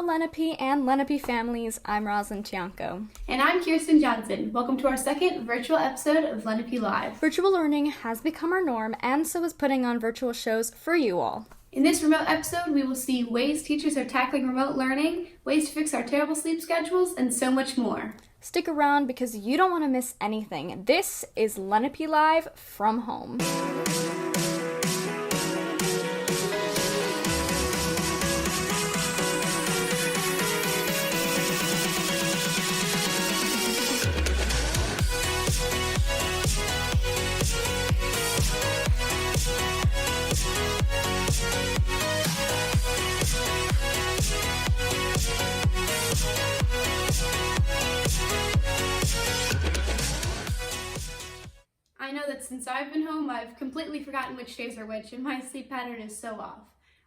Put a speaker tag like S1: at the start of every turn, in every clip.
S1: Hello Lenape and Lenape families, I'm Roslyn Tianco.
S2: And I'm Kirsten Johnson. Welcome to our second virtual episode of Lenape Live.
S1: Virtual learning has become our norm, and so is putting on virtual shows for you all.
S2: In this remote episode, we will see ways teachers are tackling remote learning, ways to fix our terrible sleep schedules, and so much more.
S1: Stick around because you don't want to miss anything. This is Lenape Live from home.
S2: I know that since I've been home, I've completely forgotten which days are which, and my sleep pattern is so off.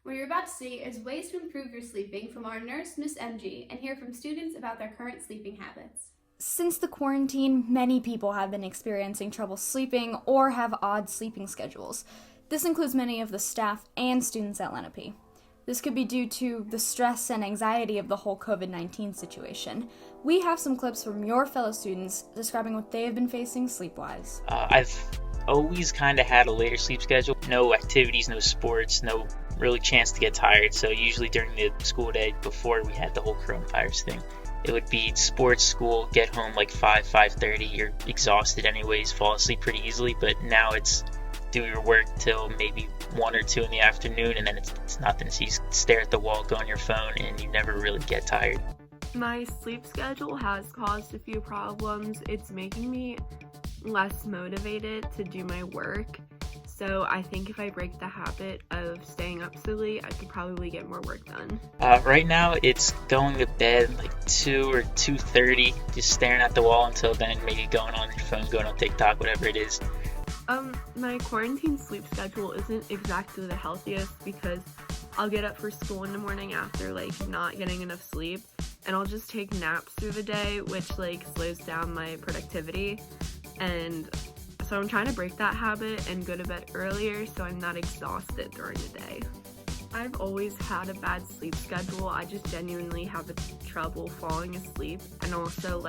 S2: What you're about to see is ways to improve your sleeping from our nurse, Miss MG, and hear from students about their current sleeping habits.
S1: Since the quarantine, many people have been experiencing trouble sleeping or have odd sleeping schedules. This includes many of the staff and students at Lenape. This could be due to the stress and anxiety of the whole COVID-19 situation. We have some clips from your fellow students describing what they have been facing sleep-wise.
S3: I've always kind of had a later sleep schedule. No activities, no sports, no really chance to get tired. So usually during the school day before we had the whole coronavirus thing, it would be sports, school, get home like 5:30. You're exhausted anyways, fall asleep pretty easily. But now it's do your work till maybe 1 or 2 in the afternoon, and then it's nothing. So you stare at the wall, go on your phone, and you never really get tired.
S4: My sleep schedule has caused a few problems. It's making me less motivated to do my work. So I think if I break the habit of staying up so late, I could probably get more work done.
S3: Right now, it's going to bed like 2 or 2:30, just staring at the wall until then, maybe going on your phone, going on TikTok, whatever it is.
S4: My quarantine sleep schedule isn't exactly the healthiest because I'll get up for school in the morning after not getting enough sleep, and I'll just take naps through the day, which slows down my productivity. And so I'm trying to break that habit and go to bed earlier so I'm not exhausted during the day. I've always had a bad sleep schedule. I just genuinely have trouble falling asleep, and also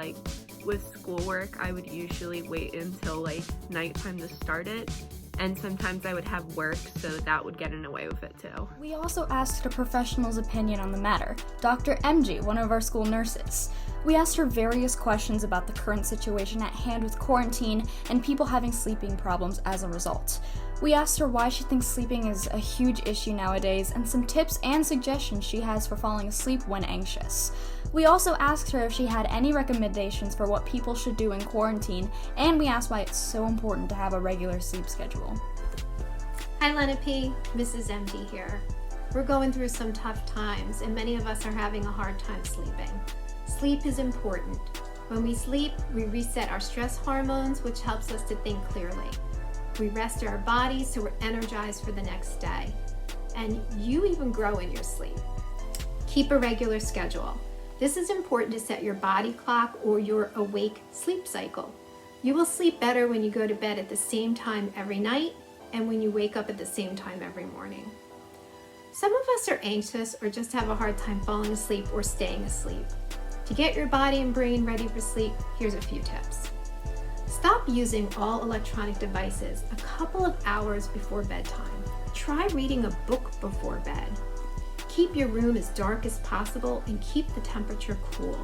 S4: with schoolwork, I would usually wait until nighttime to start it, and sometimes I would have work, so that would get in the way with it too.
S1: We also asked a professional's opinion on the matter, Dr. MG, one of our school nurses. We asked her various questions about the current situation at hand with quarantine and people having sleeping problems as a result. We asked her why she thinks sleeping is a huge issue nowadays and some tips and suggestions she has for falling asleep when anxious. We also asked her if she had any recommendations for what people should do in quarantine, and we asked why it's so important to have a regular sleep schedule.
S5: Hi Lenape, Mrs. MD here. We're going through some tough times, and many of us are having a hard time sleeping. Sleep is important. When we sleep, we reset our stress hormones, which helps us to think clearly. We rest our bodies so we're energized for the next day. And you even grow in your sleep. Keep a regular schedule. This is important to set your body clock or your awake sleep cycle. You will sleep better when you go to bed at the same time every night and when you wake up at the same time every morning. Some of us are anxious or just have a hard time falling asleep or staying asleep. To get your body and brain ready for sleep, here's a few tips. Stop using all electronic devices a couple of hours before bedtime. Try reading a book before bed. Keep your room as dark as possible and keep the temperature cool.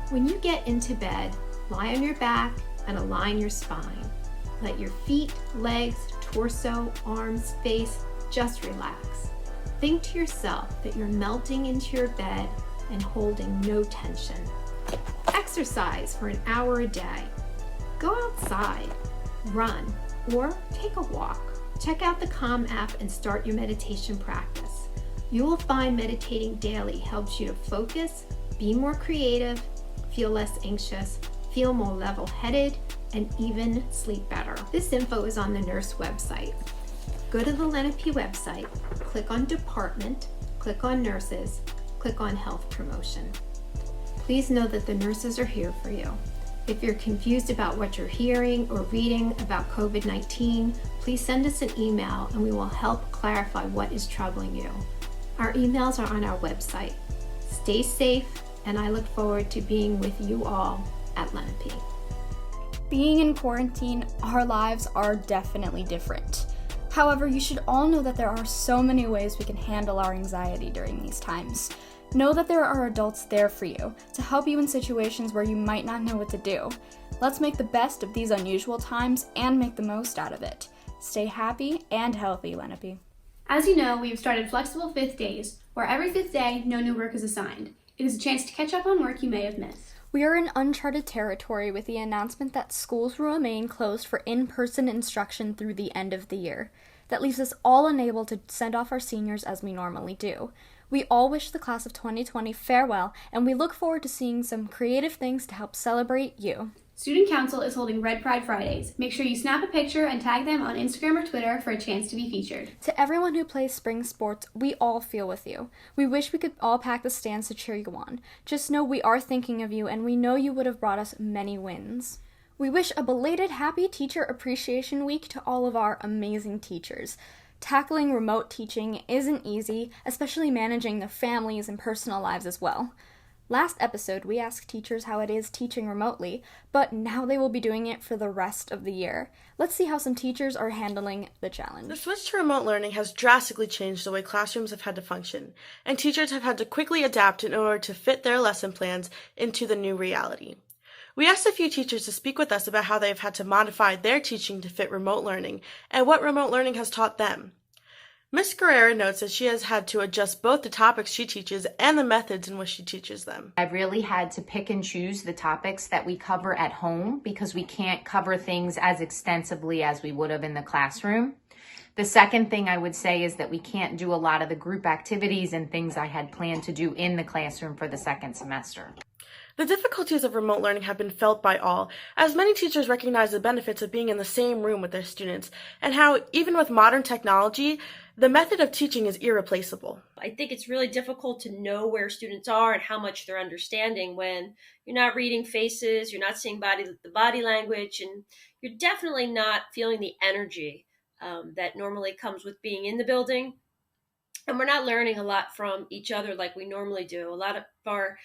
S5: When you get into bed, lie on your back and align your spine. Let your feet, legs, torso, arms, face just relax. Think to yourself that you're melting into your bed and holding no tension. Exercise for an hour a day. Go outside, run, or take a walk. Check out the Calm app and start your meditation practice. You will find meditating daily helps you to focus, be more creative, feel less anxious, feel more level-headed, and even sleep better. This info is on the nurse website. Go to the Lenape website, click on Department, click on Nurses, click on Health Promotion. Please know that the nurses are here for you. If you're confused about what you're hearing or reading about COVID-19, please send us an email and we will help clarify what is troubling you. Our emails are on our website. Stay safe, and I look forward to being with you all at Lenape.
S1: Being in quarantine, our lives are definitely different. However, you should all know that there are so many ways we can handle our anxiety during these times. Know that there are adults there for you, to help you in situations where you might not know what to do. Let's make the best of these unusual times and make the most out of it. Stay happy and healthy, Lenape.
S2: As you know, we've started flexible fifth days, where every fifth day, no new work is assigned. It is a chance to catch up on work you may have missed.
S1: We are in uncharted territory with the announcement that schools will remain closed for in-person instruction through the end of the year. That leaves us all unable to send off our seniors as we normally do. We all wish the class of 2020 farewell, and we look forward to seeing some creative things to help celebrate you.
S2: Student Council is holding Red Pride Fridays. Make sure you snap a picture and tag them on Instagram or Twitter for a chance to be featured.
S1: To everyone who plays spring sports, we all feel with you. We wish we could all pack the stands to cheer you on. Just know we are thinking of you, and we know you would have brought us many wins. We wish a belated Happy Teacher Appreciation Week to all of our amazing teachers. Tackling remote teaching isn't easy, especially managing their families and personal lives as well. Last episode, we asked teachers how it is teaching remotely, but now they will be doing it for the rest of the year. Let's see how some teachers are handling the challenge.
S6: The switch to remote learning has drastically changed the way classrooms have had to function, and teachers have had to quickly adapt in order to fit their lesson plans into the new reality. We asked a few teachers to speak with us about how they have had to modify their teaching to fit remote learning and what remote learning has taught them. Ms. Guerrera notes that she has had to adjust both the topics she teaches and the methods in which she teaches them.
S7: I've really had to pick and choose the topics that we cover at home because we can't cover things as extensively as we would have in the classroom. The second thing I would say is that we can't do a lot of the group activities and things I had planned to do in the classroom for the second semester.
S6: The difficulties of remote learning have been felt by all, as many teachers recognize the benefits of being in the same room with their students, and how, even with modern technology, the method of teaching is irreplaceable.
S8: I think it's really difficult to know where students are and how much they're understanding when you're not reading faces, you're not seeing the body language, and you're definitely not feeling the energy that normally comes with being in the building. And we're not learning a lot from each other like we normally do. A lot of our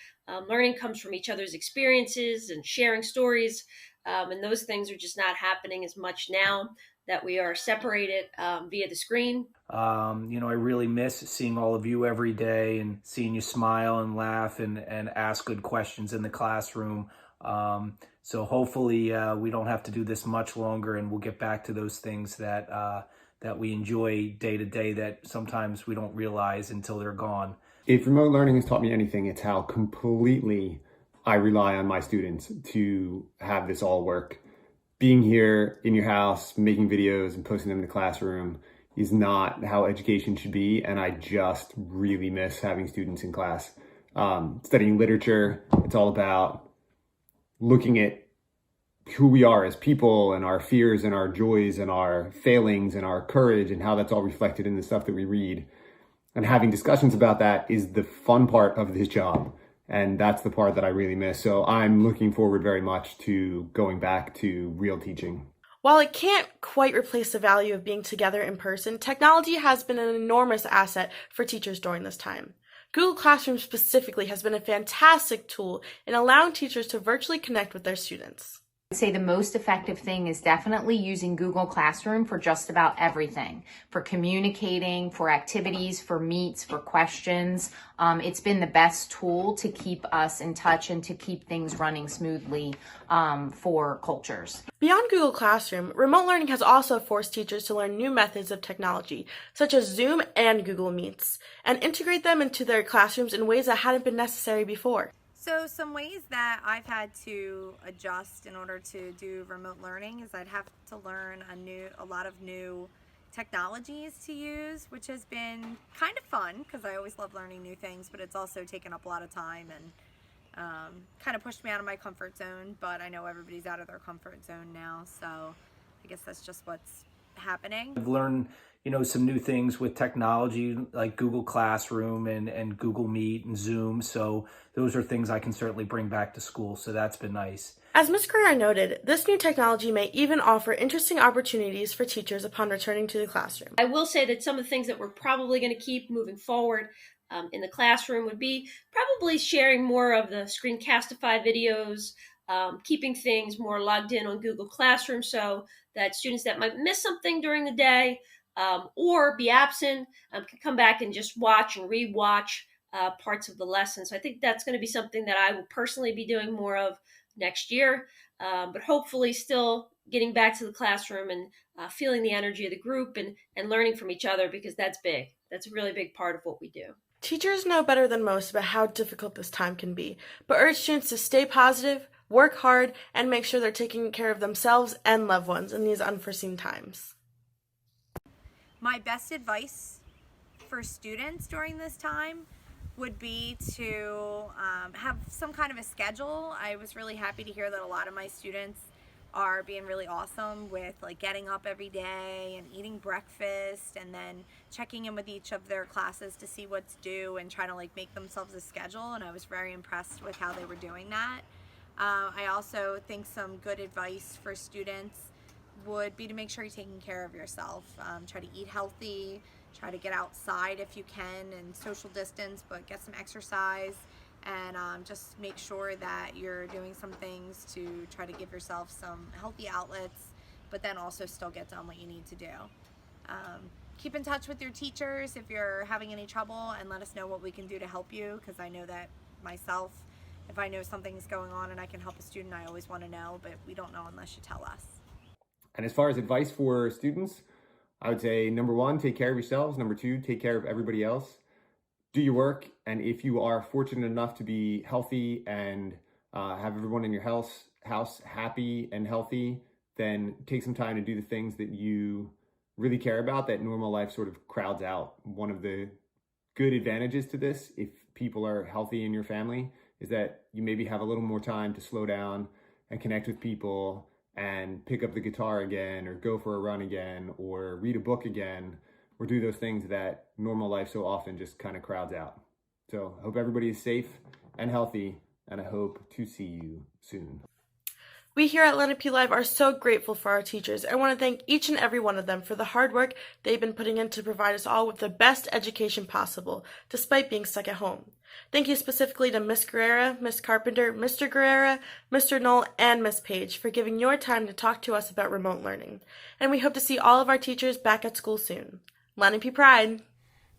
S8: learning comes from each other's experiences and sharing stories, and those things are just not happening as much now that we are separated via the screen.
S9: I really miss seeing all of you every day and seeing you smile and laugh and ask good questions in the classroom. So hopefully we don't have to do this much longer, and we'll get back to those things that we enjoy day to day that sometimes we don't realize until they're gone.
S10: If remote learning has taught me anything, it's how completely I rely on my students to have this all work. Being here in your house, making videos and posting them in the classroom is not how education should be, and I just really miss having students in class. Studying literature, it's all about looking at who we are as people and our fears and our joys and our failings and our courage and how that's all reflected in the stuff that we read. And having discussions about that is the fun part of this job. And that's the part that I really miss. So I'm looking forward very much to going back to real teaching.
S6: While it can't quite replace the value of being together in person, technology has been an enormous asset for teachers during this time. Google Classroom specifically has been a fantastic tool in allowing teachers to virtually connect with their students.
S7: I'd say the most effective thing is definitely using Google Classroom for just about everything, for communicating, for activities, for meets, for questions. It's been the best tool to keep us in touch and to keep things running smoothly for cultures.
S6: Beyond Google Classroom, remote learning has also forced teachers to learn new methods of technology, such as Zoom and Google Meets, and integrate them into their classrooms in ways that hadn't been necessary before.
S11: So some ways that I've had to adjust in order to do remote learning is I'd have to learn a lot of new technologies to use, which has been kind of fun because I always love learning new things, but it's also taken up a lot of time and kind of pushed me out of my comfort zone. But I know everybody's out of their comfort zone now, so I guess that's just what's happening.
S9: I've learned some new things with technology like Google Classroom and Google Meet and Zoom. So those are things I can certainly bring back to school. So that's been nice.
S6: As Ms. Guerrero noted, this new technology may even offer interesting opportunities for teachers upon returning to the classroom.
S8: I will say that some of the things that we're probably going to keep moving forward in the classroom would be probably sharing more of the Screencastify videos, keeping things more logged in on Google Classroom so that students that might miss something during the day or be absent can come back and just watch and re-watch parts of the lesson. So I think that's going to be something that I will personally be doing more of next year, but hopefully still getting back to the classroom and feeling the energy of the group and learning from each other, because that's big. That's a really big part of what we do.
S6: Teachers know better than most about how difficult this time can be, but urge students to stay positive, work hard, and make sure they're taking care of themselves and loved ones in these unforeseen times.
S11: My best advice for students during this time would be to have some kind of a schedule. I was really happy to hear that a lot of my students are being really awesome with like getting up every day and eating breakfast and then checking in with each of their classes to see what's due and trying to like make themselves a schedule, and I was very impressed with how they were doing that. I also think some good advice for students would be to make sure you're taking care of yourself. Try to eat healthy, try to get outside if you can and social distance, but get some exercise, and just make sure that you're doing some things to try to give yourself some healthy outlets, but then also still get done what you need to do. Keep in touch with your teachers if you're having any trouble, and let us know what we can do to help you, because I know that myself, if I know something's going on and I can help a student, I always want to know, but we don't know unless you tell us.
S10: And as far as advice for students, I would say number 1, take care of yourselves. Number 2, take care of everybody else. Do your work, and if you are fortunate enough to be healthy and have everyone in your house happy and healthy, then take some time to do the things that you really care about that normal life sort of crowds out. One of the good advantages to this, if people are healthy in your family, is that you maybe have a little more time to slow down and connect with people and pick up the guitar again, or go for a run again, or read a book again, or do those things that normal life so often just kind of crowds out. So I hope everybody is safe and healthy, and I hope to see you soon.
S6: We here at Lenape Live are so grateful for our teachers. I want to thank each and every one of them for the hard work they've been putting in to provide us all with the best education possible, despite being stuck at home. Thank you specifically to Ms. Guerrera, Ms. Carpenter, Mr. Guerrera, Mr. Knoll, and Ms. Page for giving your time to talk to us about remote learning. And we hope to see all of our teachers back at school soon. Lenape Pride!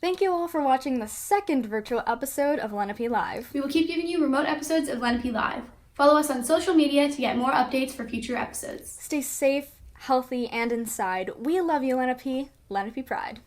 S1: Thank you all for watching the second virtual episode of Lenape Live.
S2: We will keep giving you remote episodes of Lenape Live. Follow us on social media to get more updates for future episodes.
S1: Stay safe, healthy, and inside. We love you, Lenape. Lenape Pride.